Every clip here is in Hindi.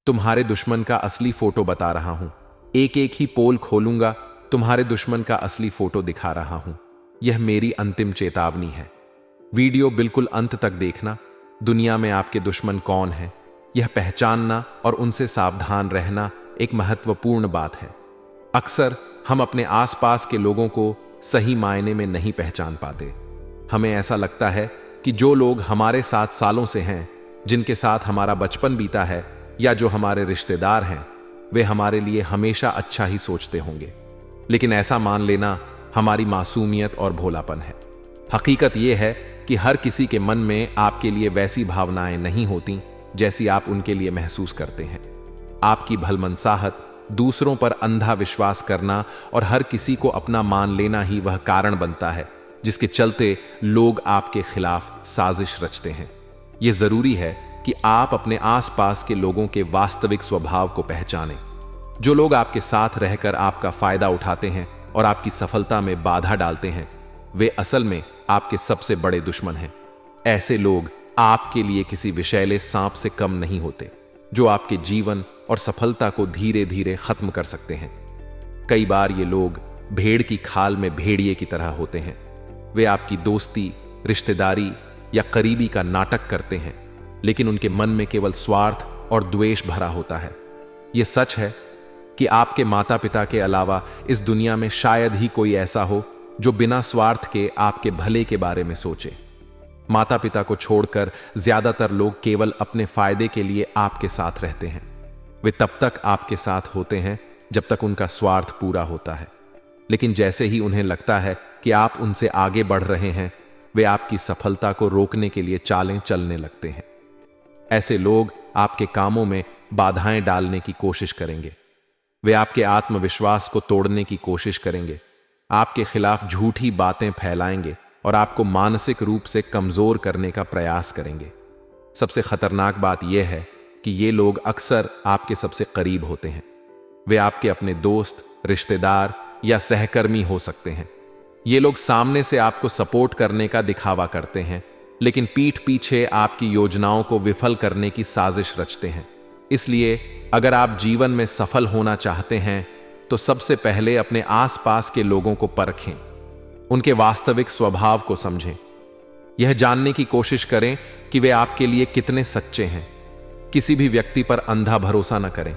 तुम्हारे दुश्मन का असली फोटो बता रहा हूं। एक एक ही पोल खोलूंगा, तुम्हारे दुश्मन का असली फोटो दिखा रहा हूं। यह मेरी अंतिम चेतावनी है। वीडियो बिल्कुल अंत तक देखना। दुनिया में आपके दुश्मन कौन है, यह पहचानना और उनसे सावधान रहना एक महत्वपूर्ण बात है। अक्सर हम अपने आसपास के लोगों को सही मायने में नहीं पहचान पाते। हमें ऐसा लगता है कि जो लोग हमारे साथ सालों से हैं, जिनके साथ हमारा बचपन बीता है या जो हमारे रिश्तेदार हैं, वे हमारे लिए हमेशा अच्छा ही सोचते होंगे। लेकिन ऐसा मान लेना हमारी मासूमियत और भोलापन है। हकीकत यह है कि हर किसी के मन में आपके लिए वैसी भावनाएं नहीं होती जैसी आप उनके लिए महसूस करते हैं। आपकी भलमनसाहत, दूसरों पर अंधा विश्वास करना और हर किसी को अपना मान लेना ही वह कारण बनता है जिसके चलते लोग आपके खिलाफ साजिश रचते हैं। यह जरूरी है कि आप अपने आसपास के लोगों के वास्तविक स्वभाव को पहचानें। जो लोग आपके साथ रहकर आपका फायदा उठाते हैं और आपकी सफलता में बाधा डालते हैं, वे असल में आपके सबसे बड़े दुश्मन हैं। ऐसे लोग आपके लिए किसी विषैले सांप से कम नहीं होते, जो आपके जीवन और सफलता को धीरे धीरे खत्म कर सकते हैं। कई बार ये लोग भेड़ की खाल में भेड़िए की तरह होते हैं। वे आपकी दोस्ती, रिश्तेदारी या करीबी का नाटक करते हैं, लेकिन उनके मन में केवल स्वार्थ और द्वेष भरा होता है। यह सच है कि आपके माता पिता के अलावा इस दुनिया में शायद ही कोई ऐसा हो जो बिना स्वार्थ के आपके भले के बारे में सोचे। माता पिता को छोड़कर ज्यादातर लोग केवल अपने फायदे के लिए आपके साथ रहते हैं। वे तब तक आपके साथ होते हैं जब तक उनका स्वार्थ पूरा होता है, लेकिन जैसे ही उन्हें लगता है कि आप उनसे आगे बढ़ रहे हैं, वे आपकी सफलता को रोकने के लिए चालें चलने लगते हैं। ऐसे लोग आपके कामों में बाधाएं डालने की कोशिश करेंगे। वे आपके आत्मविश्वास को तोड़ने की कोशिश करेंगे, आपके खिलाफ झूठी बातें फैलाएंगे और आपको मानसिक रूप से कमजोर करने का प्रयास करेंगे। सबसे खतरनाक बात यह है कि ये लोग अक्सर आपके सबसे करीब होते हैं। वे आपके अपने दोस्त, रिश्तेदार या सहकर्मी हो सकते हैं। ये लोग सामने से आपको सपोर्ट करने का दिखावा करते हैं, लेकिन पीठ पीछे आपकी योजनाओं को विफल करने की साजिश रचते हैं। इसलिए अगर आप जीवन में सफल होना चाहते हैं तो सबसे पहले अपने आसपास के लोगों को परखें, उनके वास्तविक स्वभाव को समझें। यह जानने की कोशिश करें कि वे आपके लिए कितने सच्चे हैं। किसी भी व्यक्ति पर अंधा भरोसा न करें।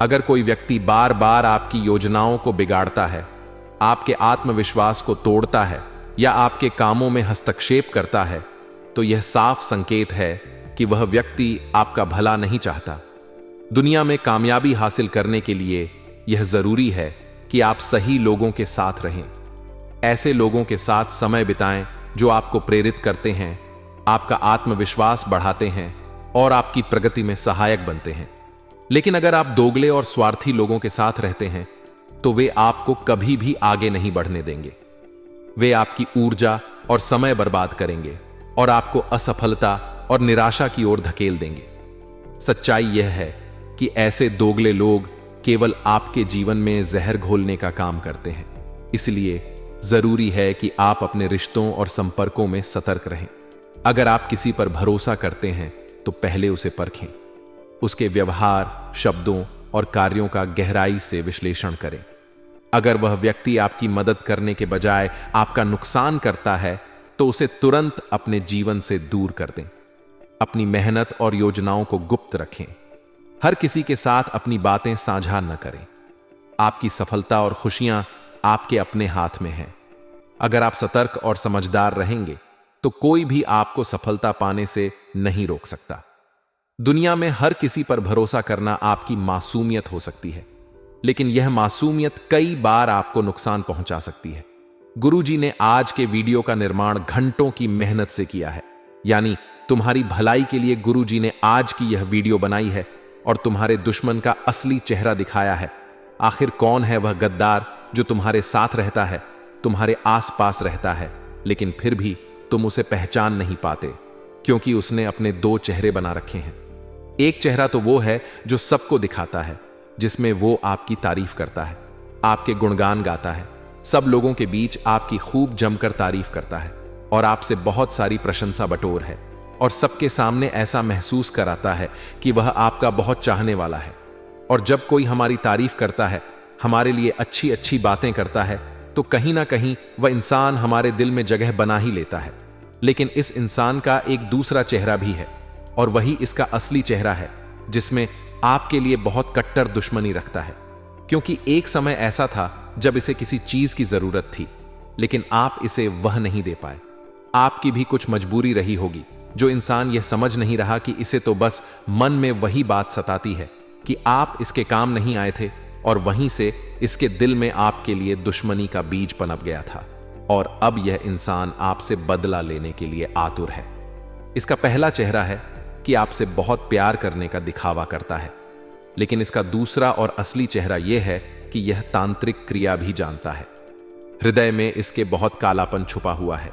अगर कोई व्यक्ति बार बार आपकी योजनाओं को बिगाड़ता है, आपके आत्मविश्वास को तोड़ता है या आपके कामों में हस्तक्षेप करता है, तो यह साफ संकेत है कि वह व्यक्ति आपका भला नहीं चाहता। दुनिया में कामयाबी हासिल करने के लिए यह जरूरी है कि आप सही लोगों के साथ रहें। ऐसे लोगों के साथ समय बिताएं जो आपको प्रेरित करते हैं, आपका आत्मविश्वास बढ़ाते हैं और आपकी प्रगति में सहायक बनते हैं। लेकिन अगर आप दोगले और स्वार्थी लोगों के साथ रहते हैं तो वे आपको कभी भी आगे नहीं बढ़ने देंगे। वे आपकी ऊर्जा और समय बर्बाद करेंगे और आपको असफलता और निराशा की ओर धकेल देंगे। सच्चाई यह है कि ऐसे दोगले लोग केवल आपके जीवन में जहर घोलने का काम करते हैं। इसलिए जरूरी है कि आप अपने रिश्तों और संपर्कों में सतर्क रहें। अगर आप किसी पर भरोसा करते हैं तो पहले उसे परखें। उसके व्यवहार, शब्दों और कार्यों का गहराई से विश्लेषण करें। अगर वह व्यक्ति आपकी मदद करने के बजाय आपका नुकसान करता है तो उसे तुरंत अपने जीवन से दूर कर दें। अपनी मेहनत और योजनाओं को गुप्त रखें। हर किसी के साथ अपनी बातें साझा न करें। आपकी सफलता और खुशियां आपके अपने हाथ में हैं। अगर आप सतर्क और समझदार रहेंगे तो कोई भी आपको सफलता पाने से नहीं रोक सकता। दुनिया में हर किसी पर भरोसा करना आपकी मासूमियत हो सकती है, लेकिन यह मासूमियत कई बार आपको नुकसान पहुंचा सकती है। गुरुजी ने आज के वीडियो का निर्माण घंटों की मेहनत से किया है। यानी तुम्हारी भलाई के लिए गुरुजी ने आज की यह वीडियो बनाई है और तुम्हारे दुश्मन का असली चेहरा दिखाया है। आखिर कौन है वह गद्दार जो तुम्हारे साथ रहता है, तुम्हारे आसपास रहता है, लेकिन फिर भी तुम उसे पहचान नहीं पाते, क्योंकि उसने अपने दो चेहरे बना रखे हैं। एक चेहरा तो वो है जो सबको दिखाता है, जिसमें वो आपकी तारीफ करता है, आपके गुणगान गाता है, सब लोगों के बीच आपकी खूब जमकर तारीफ करता है और आपसे बहुत सारी प्रशंसा बटोर है। और सबके सामने ऐसा महसूस कराता है कि वह आपका बहुत चाहने वाला है। और जब कोई हमारी तारीफ करता है, हमारे लिए अच्छी अच्छी बातें करता है, तो कहीं ना कहीं वह इंसान हमारे दिल में जगह बना ही लेता है। लेकिन इस इंसान का एक दूसरा चेहरा भी है, और वही इसका असली चेहरा है, जिसमें आपके लिए बहुत कट्टर दुश्मनी रखता है। क्योंकि एक समय ऐसा था जब इसे किसी चीज की जरूरत थी, लेकिन आप इसे वह नहीं दे पाए। आपकी भी कुछ मजबूरी रही होगी। जो इंसान यह समझ नहीं रहा कि इसे तो बस मन में वही बात सताती है कि आप इसके काम नहीं आए थे, और वहीं से इसके दिल में आपके लिए दुश्मनी का बीज पनप गया था, और अब यह इंसान आपसे बदला लेने के लिए आतुर है। इसका पहला चेहरा है कि आपसे बहुत प्यार करने का दिखावा करता है, लेकिन इसका दूसरा और असली चेहरा यह है कि यह तांत्रिक क्रिया भी जानता है। हृदय में इसके बहुत कालापन छुपा हुआ है।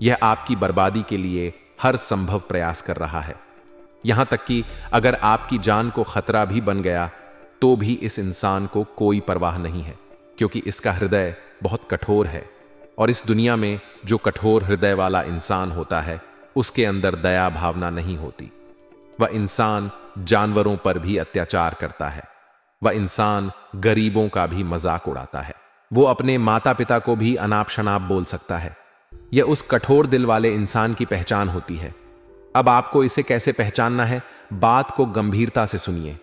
यह आपकी बर्बादी के लिए हर संभव प्रयास कर रहा है। यहां तक कि अगर आपकी जान को खतरा भी बन गया तो भी इस इंसान को कोई परवाह नहीं है, क्योंकि इसका हृदय बहुत कठोर है, और इस दुनिया में जो कठोर हृदय वाला इंसान होता है उसके अंदर दया भावना नहीं होती। वह इंसान जानवरों पर भी अत्याचार करता है। वह इंसान गरीबों का भी मजाक उड़ाता है। वो अपने माता पिता को भी अनाप शनाप बोल सकता है। यह उस कठोर दिल वाले इंसान की पहचान होती है। अब आपको इसे कैसे पहचानना है, बात को गंभीरता से सुनिए।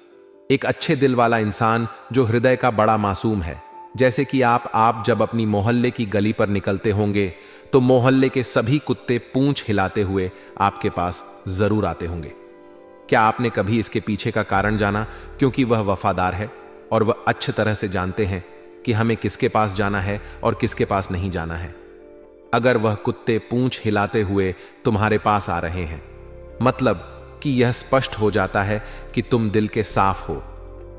एक अच्छे दिल वाला इंसान जो हृदय का बड़ा मासूम है, जैसे कि आप जब अपनी मोहल्ले की गली पर निकलते होंगे तो मोहल्ले के सभी कुत्ते पूंछ हिलाते हुए आपके पास जरूर आते होंगे। क्या आपने कभी इसके पीछे का कारण जाना? क्योंकि वह वफादार है, और वह अच्छी तरह से जानते हैं कि हमें किसके पास जाना है और किसके पास नहीं जाना है। अगर वह कुत्ते पूंछ हिलाते हुए तुम्हारे पास आ रहे हैं, मतलब कि यह स्पष्ट हो जाता है कि तुम दिल के साफ हो।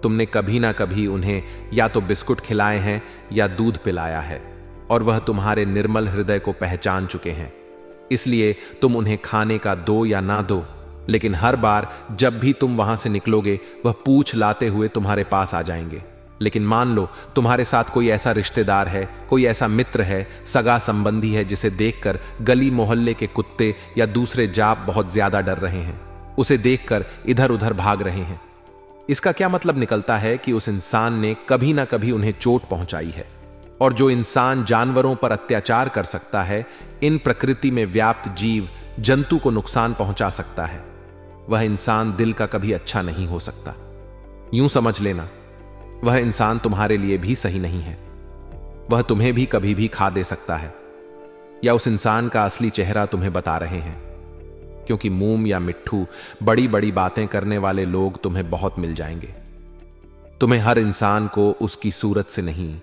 तुमने कभी ना कभी उन्हें या तो बिस्कुट खिलाए हैं या दूध पिलाया है, और वह तुम्हारे निर्मल हृदय को पहचान चुके हैं। इसलिए तुम उन्हें खाने का दो या ना दो, लेकिन हर बार जब भी तुम वहां से निकलोगे वह पूंछ लाते हुए तुम्हारे पास आ जाएंगे। लेकिन मान लो तुम्हारे साथ कोई ऐसा रिश्तेदार है, कोई ऐसा मित्र है, सगा संबंधी है, जिसे देखकर गली मोहल्ले के कुत्ते या दूसरे जाप बहुत ज्यादा डर रहे हैं, उसे देखकर इधर उधर भाग रहे हैं। इसका क्या मतलब निकलता है कि उस इंसान ने कभी ना कभी उन्हें चोट पहुंचाई है। और जो इंसान जानवरों पर अत्याचार कर सकता है, इन प्रकृति में व्याप्त जीव जंतु को नुकसान पहुंचा सकता है, वह इंसान दिल का कभी अच्छा नहीं हो सकता। यूं समझ लेना, वह इंसान तुम्हारे लिए भी सही नहीं है। वह तुम्हें भी कभी भी खा दे सकता है, या उस इंसान का असली चेहरा तुम्हें बता रहे हैं। क्योंकि मूम या मिट्ठू बड़ी बड़ी बातें करने वाले लोग तुम्हें बहुत मिल जाएंगे। तुम्हें हर इंसान को उसकी सूरत से नहीं,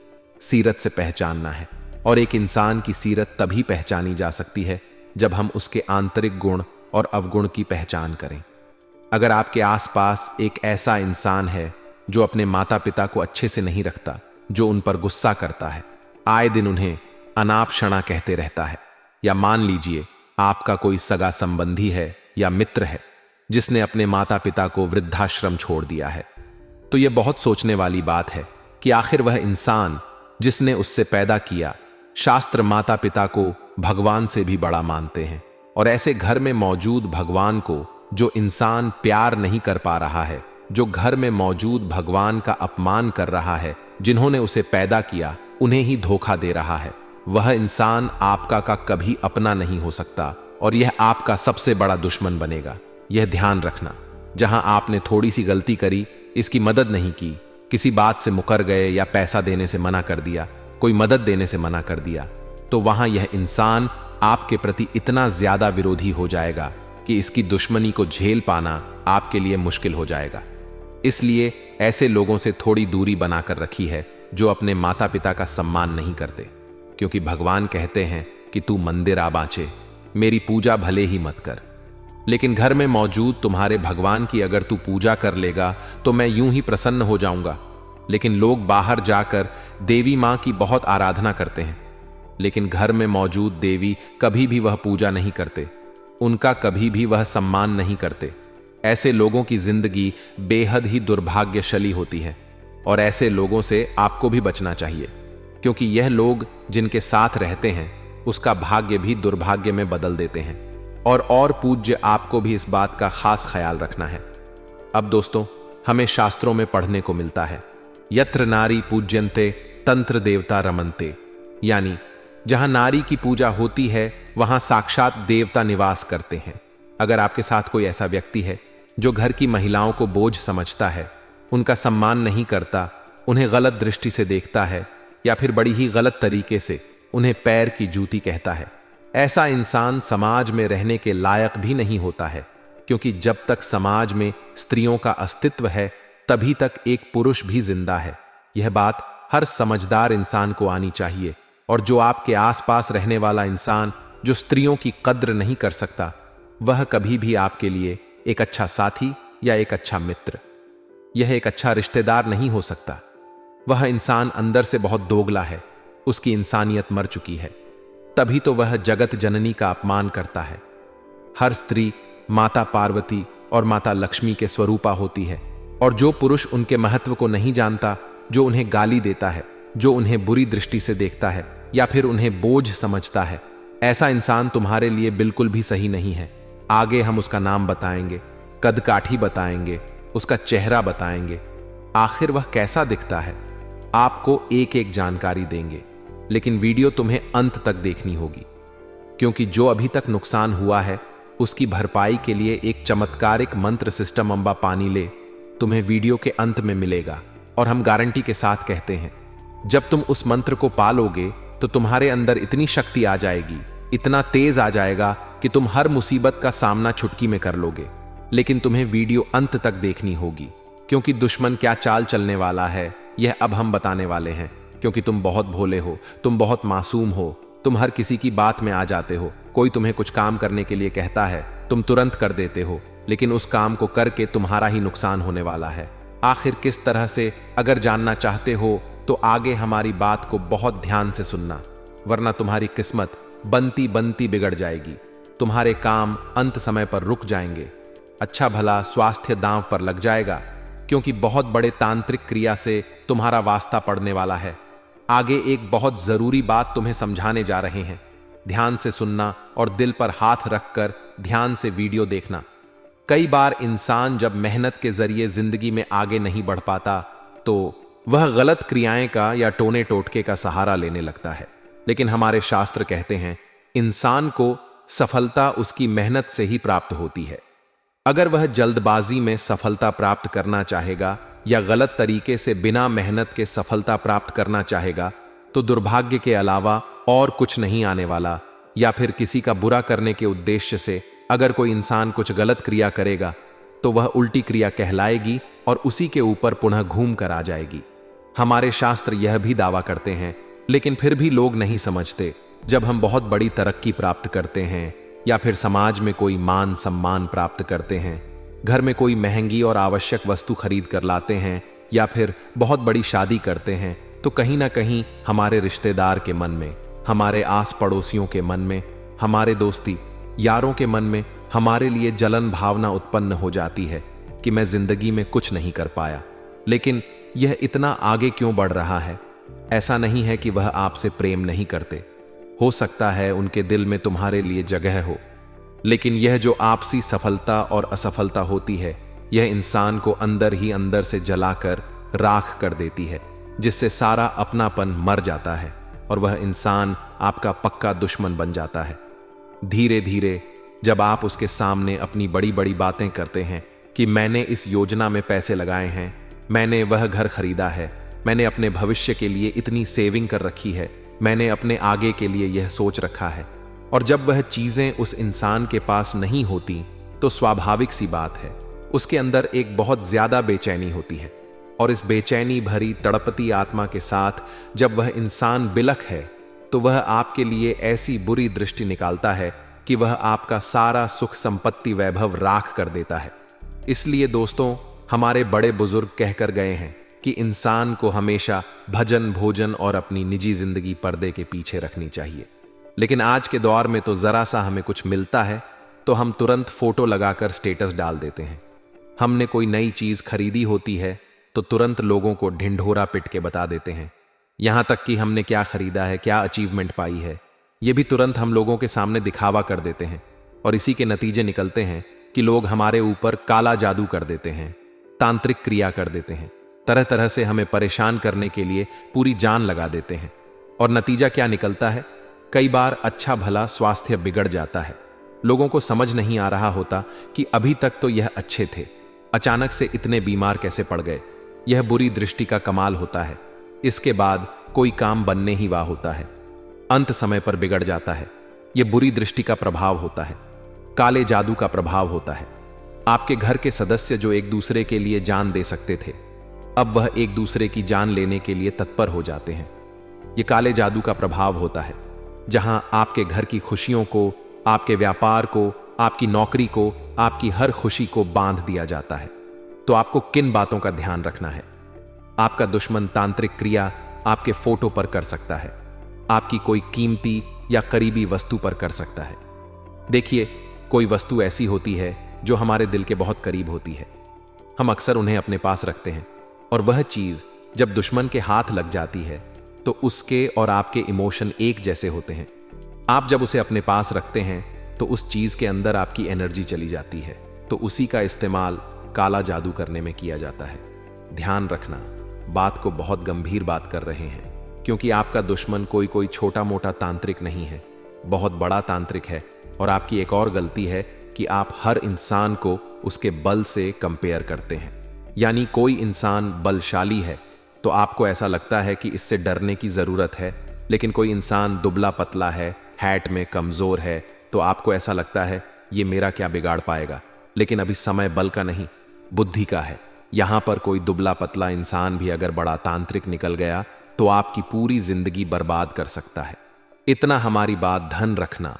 सीरत से पहचानना है। और एक इंसान की सीरत तभी पहचानी जा सकती है जब हम उसके आंतरिक गुण और अवगुण की पहचान करें। अगर आपके आसपास एक ऐसा इंसान है जो अपने माता पिता को अच्छे से नहीं रखता, जो उन पर गुस्सा करता है, आए दिन उन्हें अनाप शना कहते रहता है, या मान लीजिए आपका कोई सगा संबंधी है या मित्र है जिसने अपने माता पिता को वृद्धाश्रम छोड़ दिया है, तो यह बहुत सोचने वाली बात है कि आखिर वह इंसान जिसने उससे पैदा किया, शास्त्र माता पिता को भगवान से भी बड़ा मानते हैं। और ऐसे घर में मौजूद भगवान को जो इंसान प्यार नहीं कर पा रहा है, जो घर में मौजूद भगवान का अपमान कर रहा है, जिन्होंने उसे पैदा किया, उन्हें ही धोखा दे रहा है, वह इंसान आपका का कभी अपना नहीं हो सकता, और यह आपका सबसे बड़ा दुश्मन बनेगा। यह ध्यान रखना। जहां आपने थोड़ी सी गलती करी, इसकी मदद नहीं की, किसी बात से मुकर गए या पैसा देने से मना कर दिया, कोई मदद देने से मना कर दिया, तो वहां यह इंसान आपके प्रति इतना ज्यादा विरोधी हो जाएगा कि इसकी दुश्मनी को झेल पाना आपके लिए मुश्किल हो जाएगा। इसलिए ऐसे लोगों से थोड़ी दूरी बनाकर रखी है जो अपने माता पिता का सम्मान नहीं करते, क्योंकि भगवान कहते हैं कि तू मंदिर आ बाँचे, मेरी पूजा भले ही मत कर, लेकिन घर में मौजूद तुम्हारे भगवान की अगर तू पूजा कर लेगा तो मैं यूं ही प्रसन्न हो जाऊंगा। लेकिन लोग बाहर जाकर देवी मां की बहुत आराधना करते हैं, लेकिन घर में मौजूद देवी कभी भी वह पूजा नहीं करते, उनका कभी भी वह सम्मान नहीं करते। ऐसे लोगों की जिंदगी बेहद ही दुर्भाग्यशाली होती है, और ऐसे लोगों से आपको भी बचना चाहिए, क्योंकि यह लोग जिनके साथ रहते हैं उसका भाग्य भी दुर्भाग्य में बदल देते हैं। और पूज्य आपको भी इस बात का खास ख्याल रखना है। अब दोस्तों, हमें शास्त्रों में पढ़ने को मिलता है, यत्र नारी पूज्यन्ते तंत्र देवता रमन्ते, यानी जहां नारी की पूजा होती है वहां साक्षात देवता निवास करते हैं। अगर आपके साथ कोई ऐसा व्यक्ति है जो घर की महिलाओं को बोझ समझता है, उनका सम्मान नहीं करता, उन्हें गलत दृष्टि से देखता है या फिर बड़ी ही गलत तरीके से उन्हें पैर की जूती कहता है, ऐसा इंसान समाज में रहने के लायक भी नहीं होता है। क्योंकि जब तक समाज में स्त्रियों का अस्तित्व है तभी तक एक पुरुष भी जिंदा है। यह बात हर समझदार इंसान को आनी चाहिए। और जो आपके आसपास रहने वाला इंसान जो स्त्रियों की कद्र नहीं कर सकता, वह कभी भी आपके लिए एक अच्छा साथी या एक अच्छा मित्र, यह एक अच्छा रिश्तेदार नहीं हो सकता। वह इंसान अंदर से बहुत दोगला है, उसकी इंसानियत मर चुकी है, तभी तो वह जगत जननी का अपमान करता है। हर स्त्री माता पार्वती और माता लक्ष्मी के स्वरूपा होती है, और जो पुरुष उनके महत्व को नहीं जानता, जो उन्हें गाली देता है, जो उन्हें बुरी दृष्टि से देखता है या फिर उन्हें बोझ समझता है, ऐसा इंसान तुम्हारे लिए बिल्कुल भी सही नहीं है। आगे हम उसका नाम बताएंगे, कदकाठी बताएंगे, उसका चेहरा बताएंगे, आखिर वह कैसा दिखता है, आपको एक एक जानकारी देंगे। लेकिन वीडियो तुम्हें अंत तक देखनी होगी, क्योंकि जो अभी तक नुकसान हुआ है उसकी भरपाई के लिए एक चमत्कारिक मंत्र सिस्टम अंबा पानी ले तुम्हें वीडियो के अंत में मिलेगा। और हम गारंटी के साथ कहते हैं, जब तुम उस मंत्र को पालोगे तो तुम्हारे अंदर इतनी शक्ति आ जाएगी, इतना तेज आ जाएगा कि तुम हर मुसीबत का सामना चुटकी में कर लोगे। लेकिन तुम्हें वीडियो अंत तक देखनी होगी, क्योंकि दुश्मन क्या चाल चलने वाला है यह अब हम बताने वाले हैं। क्योंकि तुम बहुत भोले हो, तुम बहुत मासूम हो, तुम हर किसी की बात में आ जाते हो। कोई तुम्हें कुछ काम करने के लिए कहता है, तुम तुरंत कर देते हो, लेकिन उस काम को करके तुम्हारा ही नुकसान होने वाला है। आखिर किस तरह से, अगर जानना चाहते हो तो आगे हमारी बात को बहुत ध्यान से सुनना, वरना तुम्हारी किस्मत बनती बनती बिगड़ जाएगी। तुम्हारे काम अंत समय पर रुक जाएंगे, अच्छा भला स्वास्थ्य दांव पर लग जाएगा, क्योंकि बहुत बड़े तांत्रिक क्रिया से तुम्हारा वास्ता पड़ने वाला है। आगे एक बहुत जरूरी बात तुम्हें समझाने जा रहे हैं, ध्यान से सुनना और दिल पर हाथ रखकर ध्यान से वीडियो देखना। कई बार इंसान जब मेहनत के जरिए जिंदगी में आगे नहीं बढ़ पाता तो वह गलत क्रियाएं का या टोने टोटके का सहारा लेने लगता है। लेकिन हमारे शास्त्र कहते हैं, इंसान को सफलता उसकी मेहनत से ही प्राप्त होती है। अगर वह जल्दबाजी में सफलता प्राप्त करना चाहेगा या गलत तरीके से बिना मेहनत के सफलता प्राप्त करना चाहेगा तो दुर्भाग्य के अलावा और कुछ नहीं आने वाला। या फिर किसी का बुरा करने के उद्देश्य से अगर कोई इंसान कुछ गलत क्रिया करेगा तो वह उल्टी क्रिया कहलाएगी और उसी के ऊपर पुनः घूम कर आ जाएगी। हमारे शास्त्र यह भी दावा करते हैं, लेकिन फिर भी लोग नहीं समझते। जब हम बहुत बड़ी तरक्की प्राप्त करते हैं या फिर समाज में कोई मान सम्मान प्राप्त करते हैं, घर में कोई महंगी और आवश्यक वस्तु खरीद कर लाते हैं या फिर बहुत बड़ी शादी करते हैं, तो कहीं ना कहीं हमारे रिश्तेदार के मन में, हमारे आस पड़ोसियों के मन में, हमारे दोस्ती यारों के मन में हमारे लिए जलन भावना उत्पन्न हो जाती है कि मैं जिंदगी में कुछ नहीं कर पाया। लेकिन यह इतना आगे क्यों बढ़ रहा है? ऐसा नहीं है कि वह आपसे प्रेम नहीं करते, हो सकता है उनके दिल में तुम्हारे लिए जगह हो, लेकिन यह जो आपसी सफलता और असफलता होती है, यह इंसान को अंदर ही अंदर से जलाकर राख कर देती है, जिससे सारा अपनापन मर जाता है और वह इंसान आपका पक्का दुश्मन बन जाता है। धीरे धीरे जब आप उसके सामने अपनी बड़ी बड़ी बातें करते हैं कि मैंने इस योजना में पैसे लगाए हैं, मैंने वह घर खरीदा है, मैंने अपने भविष्य के लिए इतनी सेविंग कर रखी है, मैंने अपने आगे के लिए यह सोच रखा है, और जब वह चीजें उस इंसान के पास नहीं होती तो स्वाभाविक सी बात है उसके अंदर एक बहुत ज्यादा बेचैनी होती है। और इस बेचैनी भरी तड़पती आत्मा के साथ जब वह इंसान बिलख है तो वह आपके लिए ऐसी बुरी दृष्टि निकालता है कि वह आपका सारा सुख संपत्ति वैभव राख कर देता है। इसलिए दोस्तों, हमारे बड़े बुजुर्ग कहकर गए हैं कि इंसान को हमेशा भजन भोजन और अपनी निजी जिंदगी पर्दे के पीछे रखनी चाहिए। लेकिन आज के दौर में तो जरा सा हमें कुछ मिलता है तो हम तुरंत फोटो लगाकर स्टेटस डाल देते हैं। हमने कोई नई चीज खरीदी होती है तो तुरंत लोगों को ढिंढोरा पिट के बता देते हैं। यहां तक कि हमने क्या खरीदा है, क्या अचीवमेंट पाई है, यह भी तुरंत हम लोगों के सामने दिखावा कर देते हैं। और इसी के नतीजे निकलते हैं कि लोग हमारे ऊपर काला जादू कर देते हैं, तांत्रिक क्रिया कर देते हैं, तरह तरह से हमें परेशान करने के लिए पूरी जान लगा देते हैं। और नतीजा क्या निकलता है? कई बार अच्छा भला स्वास्थ्य बिगड़ जाता है। लोगों को समझ नहीं आ रहा होता कि अभी तक तो यह अच्छे थे, अचानक से इतने बीमार कैसे पड़ गए। यह बुरी दृष्टि का कमाल होता है। इसके बाद कोई काम बनने ही वाह होता है, अंत समय पर बिगड़ जाता है। यह बुरी दृष्टि का प्रभाव होता है, काले जादू का प्रभाव होता है। आपके घर के सदस्य जो एक दूसरे के लिए जान दे सकते थे, अब वह एक दूसरे की जान लेने के लिए तत्पर हो जाते हैं। यह काले जादू का प्रभाव होता है, जहां आपके घर की खुशियों को, आपके व्यापार को, आपकी नौकरी को, आपकी हर खुशी को बांध दिया जाता है। तो आपको किन बातों का ध्यान रखना है? आपका दुश्मन तांत्रिक क्रिया आपके फोटो पर कर सकता है, आपकी कोई कीमती या करीबी वस्तु पर कर सकता है। देखिए, कोई वस्तु ऐसी होती है जो हमारे दिल के बहुत करीब होती है। हम अक्सर उन्हें अपने पास रखते हैं, और वह चीज जब दुश्मन के हाथ लग जाती है तो उसके और आपके इमोशन एक जैसे होते हैं। आप जब उसे अपने पास रखते हैं तो उस चीज के अंदर आपकी एनर्जी चली जाती है, तो उसी का इस्तेमाल काला जादू करने में किया जाता है। ध्यान रखना, बात को बहुत गंभीर बात कर रहे हैं, क्योंकि आपका दुश्मन कोई छोटा मोटा तांत्रिक नहीं है, बहुत बड़ा तांत्रिक है। और आपकी एक और गलती है कि आप हर इंसान को उसके बल से कंपेयर करते हैं। यानी कोई इंसान बलशाली है तो आपको ऐसा लगता है कि इससे डरने की जरूरत है, लेकिन कोई इंसान दुबला पतला है, हैट में कमजोर है, तो आपको ऐसा लगता है ये मेरा क्या बिगाड़ पाएगा। लेकिन अभी समय बल का नहीं, बुद्धि का है। यहां पर कोई दुबला पतला इंसान भी अगर बड़ा तांत्रिक निकल गया तो आपकी पूरी जिंदगी बर्बाद कर सकता है। इतना हमारी बात धन रखना,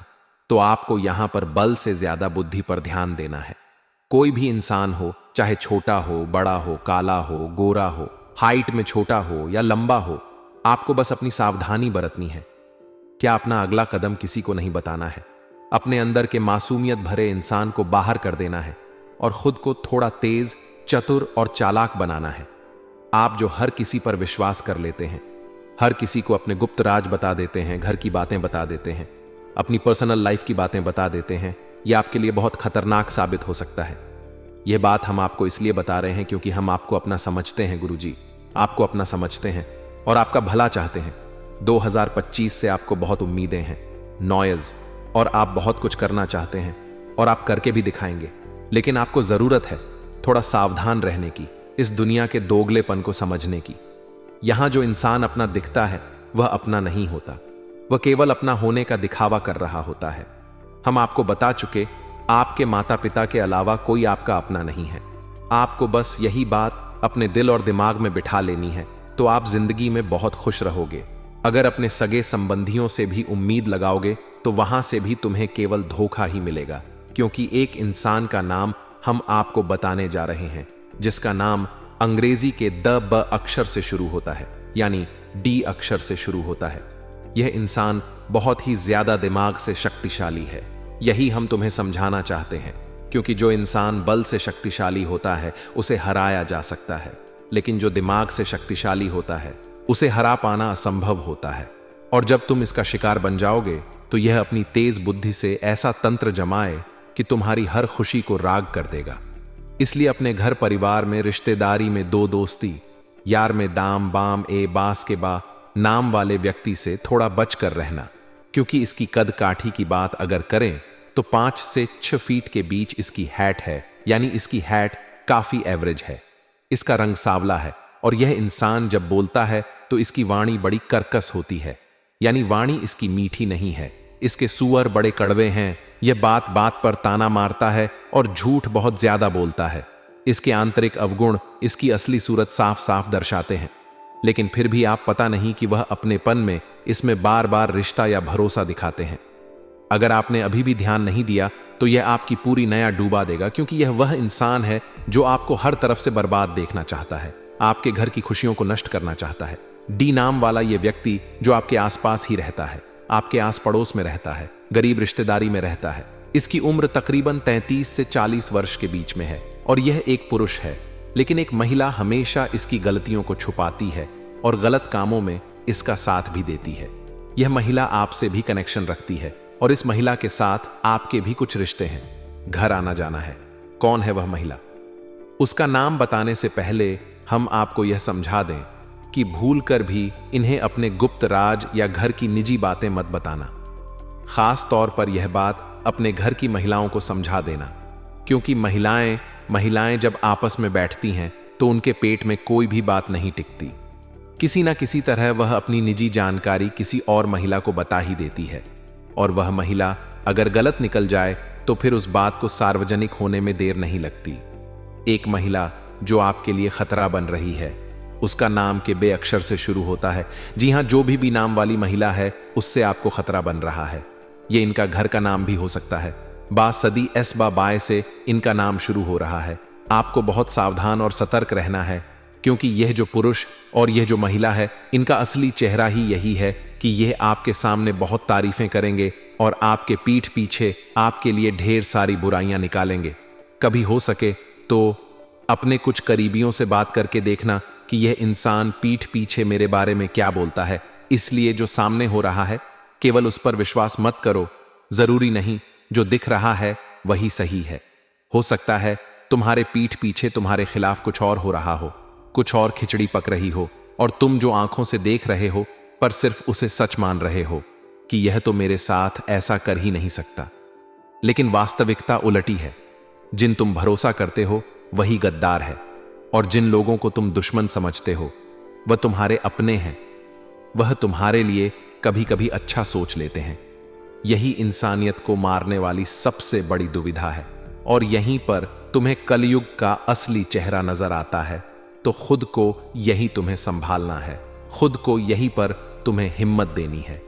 तो आपको यहां पर बल से ज्यादा बुद्धि पर ध्यान देना है। कोई भी इंसान हो, चाहे छोटा हो, बड़ा हो, काला हो, गोरा हो, हाइट में छोटा हो या लंबा हो, आपको बस अपनी सावधानी बरतनी है। क्या अपना अगला कदम किसी को नहीं बताना है, अपने अंदर के मासूमियत भरे इंसान को बाहर कर देना है और खुद को थोड़ा तेज, चतुर और चालाक बनाना है। आप जो हर किसी पर विश्वास कर लेते हैं, हर किसी को अपने गुप्त राज बता देते हैं, घर की बातें बता देते हैं, अपनी पर्सनल लाइफ की बातें बता देते हैं, यह आपके लिए बहुत खतरनाक साबित हो सकता है। यह बात हम आपको इसलिए बता रहे हैं क्योंकि हम आपको अपना समझते हैं गुरुजी, आपको अपना समझते हैं और आपका भला चाहते हैं। 2025 से आपको बहुत उम्मीदें हैं, नॉयज, और आप बहुत कुछ करना चाहते हैं और आप करके भी दिखाएंगे। लेकिन आपको जरूरत है थोड़ा सावधान रहने की, इस दुनिया के दोगलेपन को समझने की। यहां जो इंसान अपना दिखता है वह अपना नहीं होता, वह केवल अपना होने का दिखावा कर रहा होता है। हम आपको बता चुके, आपके माता पिता के अलावा कोई आपका अपना नहीं है। आपको बस यही बात अपने दिल और दिमाग में बिठा लेनी है, तो आप जिंदगी में बहुत खुश रहोगे। अगर अपने सगे संबंधियों से भी उम्मीद लगाओगे तो वहां से भी तुम्हें केवल धोखा ही मिलेगा, क्योंकि एक इंसान का नाम हम आपको बताने जा रहे हैं, जिसका नाम अंग्रेजी के द ब अक्षर से शुरू होता है, यानी डी अक्षर से शुरू होता है। यह इंसान बहुत ही ज्यादा दिमाग से शक्तिशाली है। यही हम तुम्हें समझाना चाहते हैं, क्योंकि जो इंसान बल से शक्तिशाली होता है उसे हराया जा सकता है, लेकिन जो दिमाग से शक्तिशाली होता है उसे हरा पाना असंभव होता है। और जब तुम इसका शिकार बन जाओगे तो यह अपनी तेज बुद्धि से ऐसा तंत्र जमाए कि तुम्हारी हर खुशी को राग कर देगा। इसलिए अपने घर परिवार में, रिश्तेदारी में, दो दोस्ती यार में दाम बाम ए बास के बा नाम वाले व्यक्ति से थोड़ा बच कर रहना, क्योंकि इसकी कद काठी की बात अगर करें तो 5 से 6 फीट के बीच इसकी हैट है, यानी इसकी हैट काफी एवरेज है। इसका रंग सांवला है और यह इंसान जब बोलता है तो इसकी वाणी बड़ी कर्कश होती है, यानी वाणी इसकी मीठी नहीं है। इसके सुअर बड़े कड़वे हैं, यह बात बात पर ताना मारता है और झूठ बहुत ज्यादा बोलता है। इसके आंतरिक अवगुण इसकी असली सूरत साफ साफ दर्शाते हैं, लेकिन फिर भी आप पता नहीं कि वह अपनेपन में इसमें बार बार रिश्ता या भरोसा दिखाते हैं। अगर आपने अभी भी ध्यान नहीं दिया तो यह आपकी पूरी नया डूबा देगा, क्योंकि यह वह इंसान है जो आपको हर तरफ से बर्बाद देखना चाहता है, आपके घर की खुशियों को नष्ट करना चाहता है। डी नाम वाला यह व्यक्ति जो आपके आसपास ही रहता है, आपके आस पड़ोस में रहता है, गरीब रिश्तेदारी में रहता है। इसकी उम्र तकरीबन 33 से 40 वर्ष के बीच में है और यह एक पुरुष है, लेकिन एक महिला हमेशा इसकी गलतियों को छुपाती है और गलत कामों में इसका साथ भी देती है। यह महिला आपसे भी कनेक्शन रखती है और इस महिला के साथ आपके भी कुछ रिश्ते हैं, घर आना जाना है। कौन है वह महिला? उसका नाम बताने से पहले हम आपको यह समझा दें कि भूलकर भी इन्हें अपने गुप्त राज या घर की निजी बातें मत बताना। खास तौर पर यह बात अपने घर की महिलाओं को समझा देना, क्योंकि महिलाएं जब आपस में बैठती हैं तो उनके पेट में कोई भी बात नहीं टिकती। किसी न किसी तरह वह अपनी निजी जानकारी किसी और महिला को बता ही देती है, और वह महिला अगर गलत निकल जाए तो फिर उस बात को सार्वजनिक होने में देर नहीं लगती। एक महिला जो आपके लिए खतरा बन रही है, उसका नाम के बे अक्षर से शुरू होता है। जी हां, जो भी नाम वाली महिला है उससे आपको खतरा बन रहा है। ये इनका घर का नाम भी हो सकता है। सदी एस बाय से इनका नाम शुरू हो रहा है। आपको बहुत सावधान और सतर्क रहना है, क्योंकि यह जो पुरुष और यह जो महिला है, इनका असली चेहरा ही यही है कि यह आपके सामने बहुत तारीफें करेंगे और आपके पीठ पीछे आपके लिए ढेर सारी बुराइयां निकालेंगे। कभी हो सके तो अपने कुछ करीबियों से बात करके देखना कि यह इंसान पीठ पीछे मेरे बारे में क्या बोलता है। इसलिए जो सामने हो रहा है केवल उस पर विश्वास मत करो। जरूरी नहीं जो दिख रहा है वही सही है। हो सकता है तुम्हारे पीठ पीछे तुम्हारे खिलाफ कुछ और हो रहा हो, कुछ और खिचड़ी पक रही हो, और तुम जो आंखों से देख रहे हो पर सिर्फ उसे सच मान रहे हो कि यह तो मेरे साथ ऐसा कर ही नहीं सकता। लेकिन वास्तविकता उलटी है। जिन तुम भरोसा करते हो वही गद्दार है, और जिन लोगों को तुम दुश्मन समझते हो वह तुम्हारे अपने हैं। वह तुम्हारे लिए कभी कभी अच्छा सोच लेते हैं। यही इंसानियत को मारने वाली सबसे बड़ी दुविधा है, और यहीं पर तुम्हें कलयुग का असली चेहरा नजर आता है। तो खुद को यही तुम्हें संभालना है, खुद को यही पर तुम्हें हिम्मत देनी है।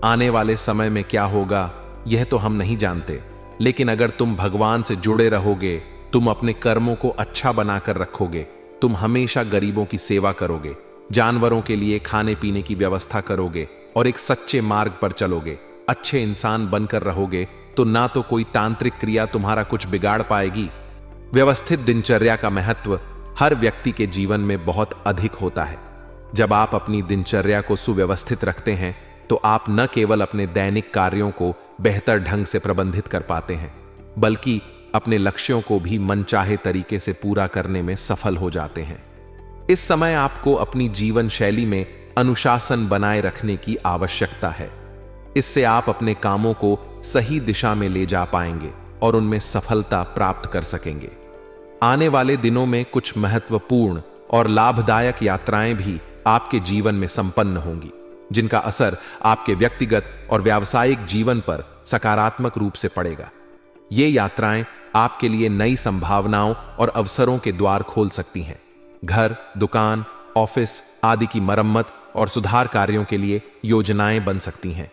आने वाले समय में क्या होगा यह तो हम नहीं जानते, लेकिन अगर तुम भगवान से जुड़े रहोगे, तुम अपने कर्मों को अच्छा बनाकर रखोगे, तुम हमेशा गरीबों की सेवा करोगे, जानवरों के लिए खाने पीने की व्यवस्था करोगे और एक सच्चे मार्ग पर चलोगे, अच्छे इंसान बनकर रहोगे, तो ना तो कोई तांत्रिक क्रिया तुम्हारा कुछ बिगाड़ पाएगी। व्यवस्थित दिनचर्या का महत्व हर व्यक्ति के जीवन में बहुत अधिक होता है। जब आप अपनी दिनचर्या को सुव्यवस्थित रखते हैं तो आप न केवल अपने दैनिक कार्यों को बेहतर ढंग से प्रबंधित कर पाते हैं, बल्कि अपने लक्ष्यों को भी मनचाहे तरीके से पूरा करने में सफल हो जाते हैं। इस समय आपको अपनी जीवन शैली में अनुशासन बनाए रखने की आवश्यकता है। इससे आप अपने कामों को सही दिशा में ले जा पाएंगे और उनमें सफलता प्राप्त कर सकेंगे। आने वाले दिनों में कुछ महत्वपूर्ण और लाभदायक यात्राएं भी आपके जीवन में संपन्न होंगी, जिनका असर आपके व्यक्तिगत और व्यावसायिक जीवन पर सकारात्मक रूप से पड़ेगा। ये यात्राएं आपके लिए नई संभावनाओं और अवसरों के द्वार खोल सकती हैं। घर, दुकान, ऑफिस आदि की मरम्मत और सुधार कार्यों के लिए योजनाएं बन सकती हैं।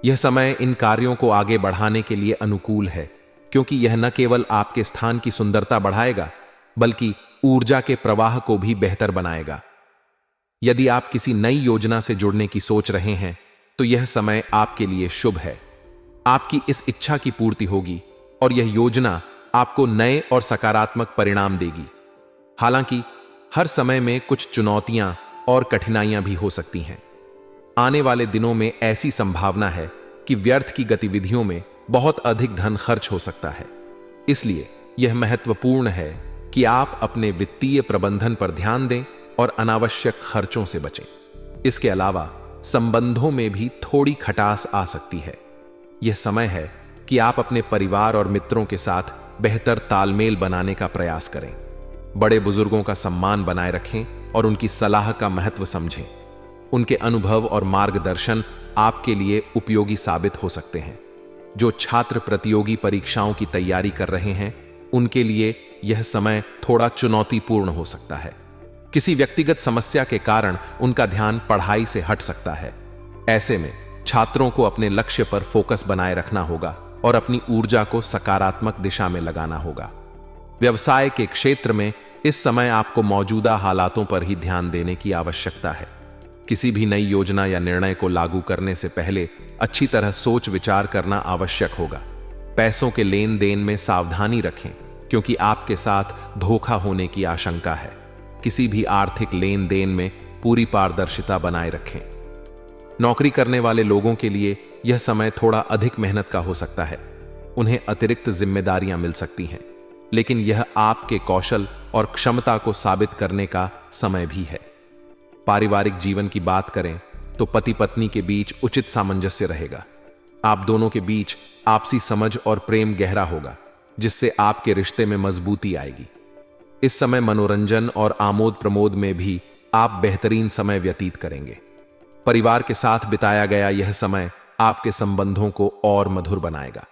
यह समय इन कार्यों को आगे बढ़ाने के लिए अनुकूल है, क्योंकि यह न केवल आपके स्थान की सुंदरता बढ़ाएगा, बल्कि ऊर्जा के प्रवाह को भी बेहतर बनाएगा। यदि आप किसी नई योजना से जुड़ने की सोच रहे हैं तो यह समय आपके लिए शुभ है। आपकी इस इच्छा की पूर्ति होगी और यह योजना आपको नए और सकारात्मक परिणाम देगी। हालांकि हर समय में कुछ चुनौतियां और कठिनाइयां भी हो सकती हैं। आने वाले दिनों में ऐसी संभावना है कि व्यर्थ की गतिविधियों में बहुत अधिक धन खर्च हो सकता है। इसलिए यह महत्वपूर्ण है कि आप अपने वित्तीय प्रबंधन पर ध्यान दें और अनावश्यक खर्चों से बचें। इसके अलावा संबंधों में भी थोड़ी खटास आ सकती है। यह समय है कि आप अपने परिवार और मित्रों के साथ बेहतर तालमेल बनाने का प्रयास करें। बड़े बुजुर्गों का सम्मान बनाए रखें और उनकी सलाह का महत्व समझें। उनके अनुभव और मार्गदर्शन आपके लिए उपयोगी साबित हो सकते हैं। जो छात्र प्रतियोगी परीक्षाओं की तैयारी कर रहे हैं, उनके लिए यह समय थोड़ा चुनौतीपूर्ण हो सकता है। किसी व्यक्तिगत समस्या के कारण उनका ध्यान पढ़ाई से हट सकता है। ऐसे में छात्रों को अपने लक्ष्य पर फोकस बनाए रखना होगा और अपनी ऊर्जा को सकारात्मक दिशा में लगाना होगा। व्यवसाय के क्षेत्र में इस समय आपको मौजूदा हालातों पर ही ध्यान देने की आवश्यकता है। किसी भी नई योजना या निर्णय को लागू करने से पहले अच्छी तरह सोच विचार करना आवश्यक होगा। पैसों के लेन देन में सावधानी रखें, क्योंकि आपके साथ धोखा होने की आशंका है। किसी भी आर्थिक लेन देन में पूरी पारदर्शिता बनाए रखें। नौकरी करने वाले लोगों के लिए यह समय थोड़ा अधिक मेहनत का हो सकता है। उन्हें अतिरिक्त जिम्मेदारियां मिल सकती हैं, लेकिन यह आपके कौशल और क्षमता को साबित करने का समय भी है। पारिवारिक जीवन की बात करें तो पति पत्नी के बीच उचित सामंजस्य रहेगा। आप दोनों के बीच आपसी समझ और प्रेम गहरा होगा, जिससे आपके रिश्ते में मजबूती आएगी। इस समय मनोरंजन और आमोद प्रमोद में भी आप बेहतरीन समय व्यतीत करेंगे। परिवार के साथ बिताया गया यह समय आपके संबंधों को और मधुर बनाएगा।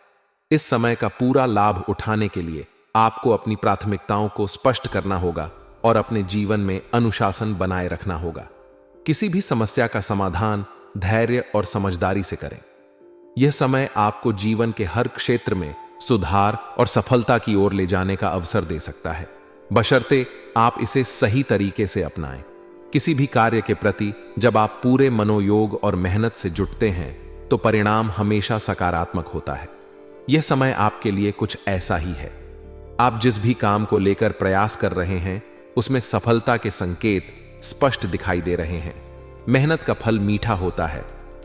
इस समय का पूरा लाभ उठाने के लिए आपको अपनी प्राथमिकताओं को स्पष्ट करना होगा और अपने जीवन में अनुशासन बनाए रखना होगा। किसी भी समस्या का समाधान धैर्य और समझदारी से करें। यह समय आपको जीवन के हर क्षेत्र में सुधार और सफलता की ओर ले जाने का अवसर दे सकता है, बशर्ते आप इसे सही तरीके से अपनाएं। किसी भी कार्य के प्रति जब आप पूरे मनोयोग और मेहनत से जुटते हैं तो परिणाम हमेशा सकारात्मक होता है। यह समय आपके लिए कुछ ऐसा ही है। आप जिस भी काम को लेकर प्रयास कर रहे हैं उसमें सफलता के संकेत स्पष्ट दिखाई दे रहे हैं। मेहनत का फल मीठा होता है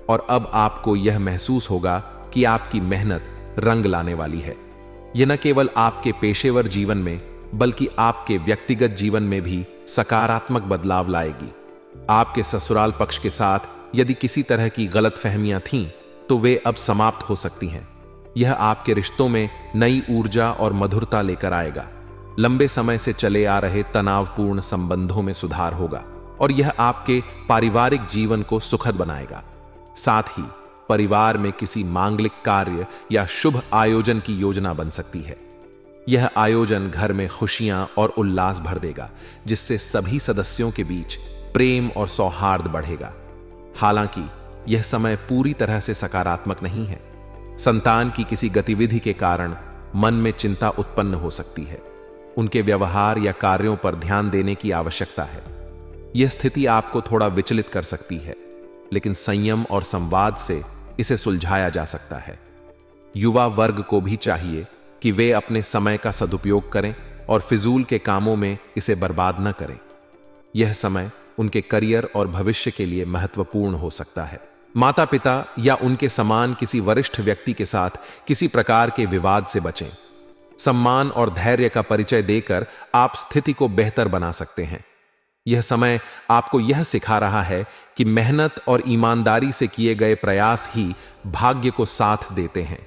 और अब आपको यह महसूस होगा कि आपकी मेहनत रंग लाने वाली है। यह न केवल आपके पेशेवर जीवन में बल्कि आपके व्यक्तिगत जीवन में भी सकारात्मक बदलाव लाएगी। आपके ससुराल पक्ष के साथ यदि किसी तरह की गलतफहमियां थीं तो वे अब समाप्त हो सकती हैं। यह आपके रिश्तों में नई ऊर्जा और मधुरता लेकर आएगा। लंबे समय से चले आ रहे तनावपूर्ण संबंधों में सुधार होगा और यह आपके पारिवारिक जीवन को सुखद बनाएगा। साथ ही परिवार में किसी मांगलिक कार्य या शुभ आयोजन की योजना बन सकती है। यह आयोजन घर में खुशियां और उल्लास भर देगा, जिससे सभी सदस्यों के बीच प्रेम और सौहार्द बढ़ेगा। हालांकि यह समय पूरी तरह से सकारात्मक नहीं है। संतान की किसी गतिविधि के कारण मन में चिंता उत्पन्न हो सकती है। उनके व्यवहार या कार्यों पर ध्यान देने की आवश्यकता है। यह स्थिति आपको थोड़ा विचलित कर सकती है, लेकिन संयम और संवाद से इसे सुलझाया जा सकता है। युवा वर्ग को भी चाहिए कि वे अपने समय का सदुपयोग करें और फिजूल के कामों में इसे बर्बाद न करें। यह समय उनके करियर और भविष्य के लिए महत्वपूर्ण हो सकता है। माता पिता या उनके समान किसी वरिष्ठ व्यक्ति के साथ किसी प्रकार के विवाद से बचें। सम्मान और धैर्य का परिचय देकर आप स्थिति को बेहतर बना सकते हैं। यह समय आपको यह सिखा रहा है कि मेहनत और ईमानदारी से किए गए प्रयास ही भाग्य को साथ देते हैं।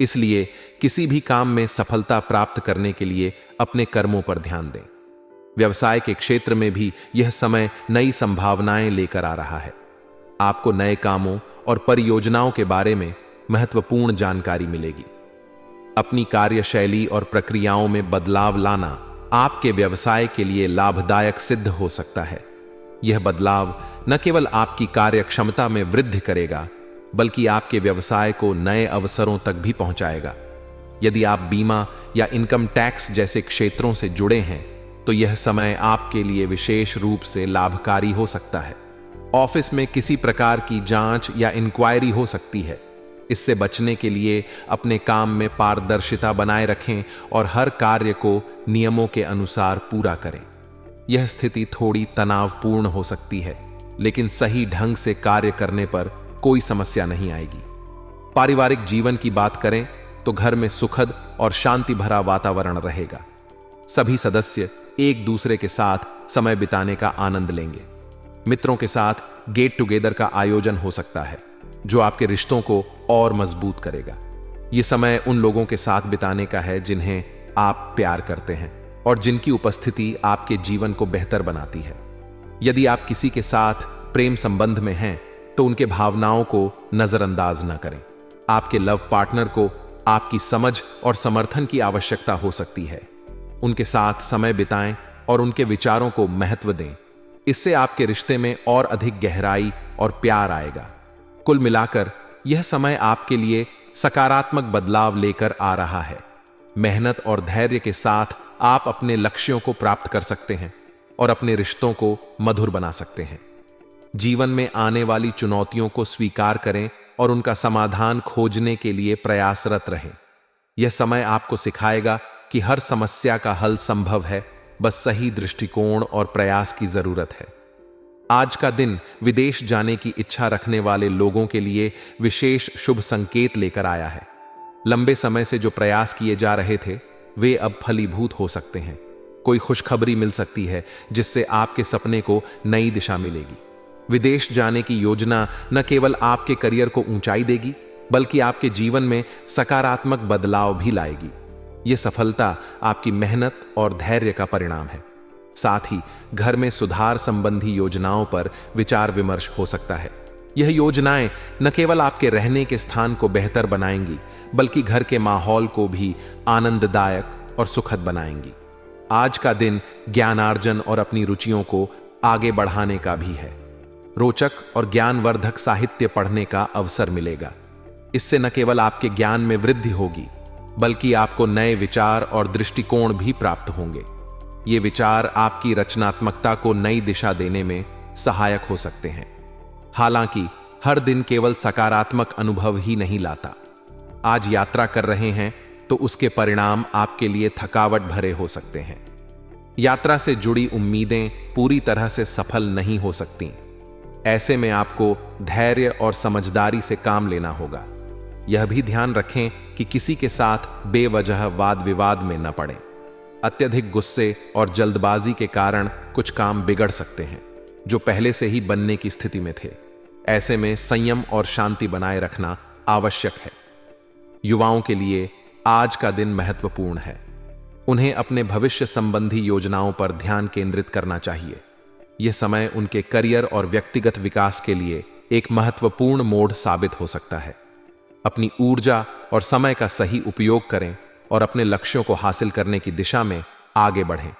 इसलिए किसी भी काम में सफलता प्राप्त करने के लिए अपने कर्मों पर ध्यान दें। व्यवसाय के क्षेत्र में भी यह समय नई संभावनाएं लेकर आ रहा है। आपको नए कामों और परियोजनाओं के बारे में महत्वपूर्ण जानकारी मिलेगी। अपनी कार्यशैली और प्रक्रियाओं में बदलाव लाना आपके व्यवसाय के लिए लाभदायक सिद्ध हो सकता है। यह बदलाव न केवल आपकी कार्यक्षमता में वृद्धि करेगा, बल्कि आपके व्यवसाय को नए अवसरों तक भी पहुंचाएगा। यदि आप बीमा या इनकम टैक्स जैसे क्षेत्रों से जुड़े हैं तो यह समय आपके लिए विशेष रूप से लाभकारी हो सकता है। ऑफिस में किसी प्रकार की जांच या इंक्वायरी हो सकती है। इससे बचने के लिए अपने काम में पारदर्शिता बनाए रखें और हर कार्य को नियमों के अनुसार पूरा करें। यह स्थिति थोड़ी तनावपूर्ण हो सकती है, लेकिन सही ढंग से कार्य करने पर कोई समस्या नहीं आएगी। पारिवारिक जीवन की बात करें तो घर में सुखद और शांति भरा वातावरण रहेगा। सभी सदस्य एक दूसरे के साथ समय बिताने का आनंद लेंगे। मित्रों के साथ गेट टुगेदर का आयोजन हो सकता है, जो आपके रिश्तों को और मजबूत करेगा। यह समय उन लोगों के साथ बिताने का है जिन्हें आप प्यार करते हैं और जिनकी उपस्थिति आपके जीवन को बेहतर बनाती है। यदि आप किसी के साथ प्रेम संबंध में हैं तो उनके भावनाओं को नजरअंदाज न करें। आपके लव पार्टनर को आपकी समझ और समर्थन की आवश्यकता हो सकती है। उनके साथ समय बिताएं और उनके विचारों को महत्व दें। इससे आपके रिश्ते में और अधिक गहराई और प्यार आएगा। कुल मिलाकर यह समय आपके लिए सकारात्मक बदलाव लेकर आ रहा है। मेहनत और धैर्य के साथ आप अपने लक्ष्यों को प्राप्त कर सकते हैं और अपने रिश्तों को मधुर बना सकते हैं। जीवन में आने वाली चुनौतियों को स्वीकार करें और उनका समाधान खोजने के लिए प्रयासरत रहें। यह समय आपको सिखाएगा कि हर समस्या का हल संभव है, बस सही दृष्टिकोण और प्रयास की जरूरत है। आज का दिन विदेश जाने की इच्छा रखने वाले लोगों के लिए विशेष शुभ संकेत लेकर आया है। लंबे समय से जो प्रयास किए जा रहे थे वे अब फलीभूत हो सकते हैं। कोई खुशखबरी मिल सकती है जिससे आपके सपने को नई दिशा मिलेगी। विदेश जाने की योजना न केवल आपके करियर को ऊंचाई देगी बल्कि आपके जीवन में सकारात्मक बदलाव भी लाएगी। यह सफलता आपकी मेहनत और धैर्य का परिणाम है। साथ ही घर में सुधार संबंधी योजनाओं पर विचार विमर्श हो सकता है। यह योजनाएं न केवल आपके रहने के स्थान को बेहतर बनाएंगी बल्कि घर के माहौल को भी आनंददायक और सुखद बनाएंगी। आज का दिन ज्ञानार्जन और अपनी रुचियों को आगे बढ़ाने का भी है। रोचक और ज्ञानवर्धक साहित्य पढ़ने का अवसर मिलेगा। इससे न केवल आपके ज्ञान में वृद्धि होगी बल्कि आपको नए विचार और दृष्टिकोण भी प्राप्त होंगे। ये विचार आपकी रचनात्मकता को नई दिशा देने में सहायक हो सकते हैं। हालांकि हर दिन केवल सकारात्मक अनुभव ही नहीं लाता। आज यात्रा कर रहे हैं तो उसके परिणाम आपके लिए थकावट भरे हो सकते हैं। यात्रा से जुड़ी उम्मीदें पूरी तरह से सफल नहीं हो सकती। ऐसे में आपको धैर्य और समझदारी से काम लेना होगा। यह भी ध्यान रखें कि किसी के साथ बेवजह वाद विवाद में न पड़ें। अत्यधिक गुस्से और जल्दबाजी के कारण कुछ काम बिगड़ सकते हैं जो पहले से ही बनने की स्थिति में थे। ऐसे में संयम और शांति बनाए रखना आवश्यक है। युवाओं के लिए आज का दिन महत्वपूर्ण है। उन्हें अपने भविष्य संबंधी योजनाओं पर ध्यान केंद्रित करना चाहिए। यह समय उनके करियर और व्यक्तिगत विकास के लिए एक महत्वपूर्ण मोड़ साबित हो सकता है। अपनी ऊर्जा और समय का सही उपयोग करें और अपने लक्ष्यों को हासिल करने की दिशा में आगे बढ़ें।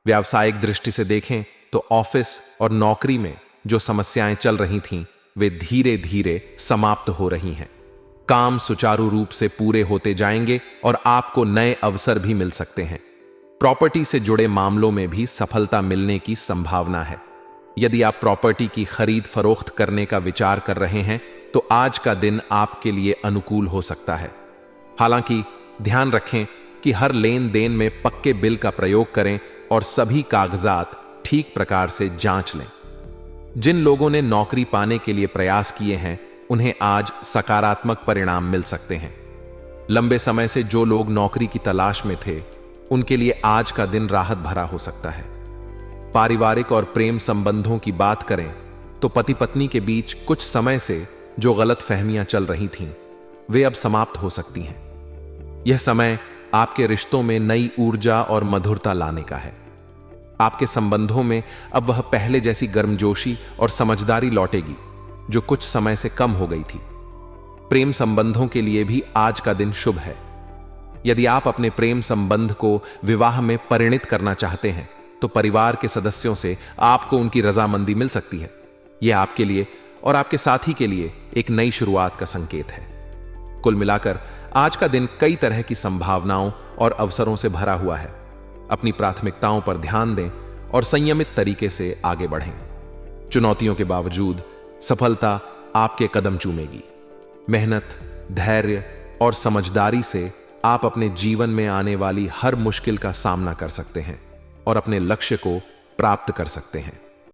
व्यावसायिक दृष्टि से देखें तो ऑफिस और नौकरी में जो समस्याएं चल रही थीं वे धीरे धीरे समाप्त हो रही हैं। काम सुचारू रूप से पूरे होते जाएंगे और आपको नए अवसर भी मिल सकते हैं। प्रॉपर्टी से जुड़े मामलों में भी सफलता मिलने की संभावना है। यदि आप प्रॉपर्टी की खरीद फरोख्त करने का विचार कर रहे हैं तो आज का दिन आपके लिए अनुकूल हो सकता है। हालांकि ध्यान रखें कि हर लेन देन में पक्के बिल का प्रयोग करें और सभी कागजात ठीक प्रकार से जांच लें। जिन लोगों ने नौकरी पाने के लिए प्रयास किए हैं उन्हें आज सकारात्मक परिणाम मिल सकते हैं। लंबे समय से जो लोग नौकरी की तलाश में थे उनके लिए आज का दिन राहत भरा हो सकता है। पारिवारिक और प्रेम संबंधों की बात करें तो पति पत्नी के बीच कुछ समय से जो गलत फहमियां चल रही थीं वे अब समाप्त हो सकती हैं। यह समय आपके रिश्तों में नई ऊर्जा और मधुरता लाने का है। आपके संबंधों में अब वह पहले जैसी गर्मजोशी और समझदारी लौटेगी जो कुछ समय से कम हो गई थी। प्रेम संबंधों के लिए भी आज का दिन शुभ है। यदि आप अपने प्रेम संबंध को विवाह में परिणित करना चाहते हैं तो परिवार के सदस्यों से आपको उनकी रजामंदी मिल सकती है। यह आपके लिए और आपके साथी के लिए एक नई शुरुआत का संकेत है। कुल मिलाकर आज का दिन कई तरह की संभावनाओं और अवसरों से भरा हुआ है। अपनी प्राथमिकताओं पर ध्यान दें और संयमित तरीके से आगे बढ़ें। चुनौतियों के बावजूद सफलता आपके कदम चूमेगी। मेहनत, धैर्य और समझदारी से आप अपने जीवन में आने वाली हर मुश्किल का सामना कर सकते हैं और अपने लक्ष्य को प्राप्त कर सकते हैं।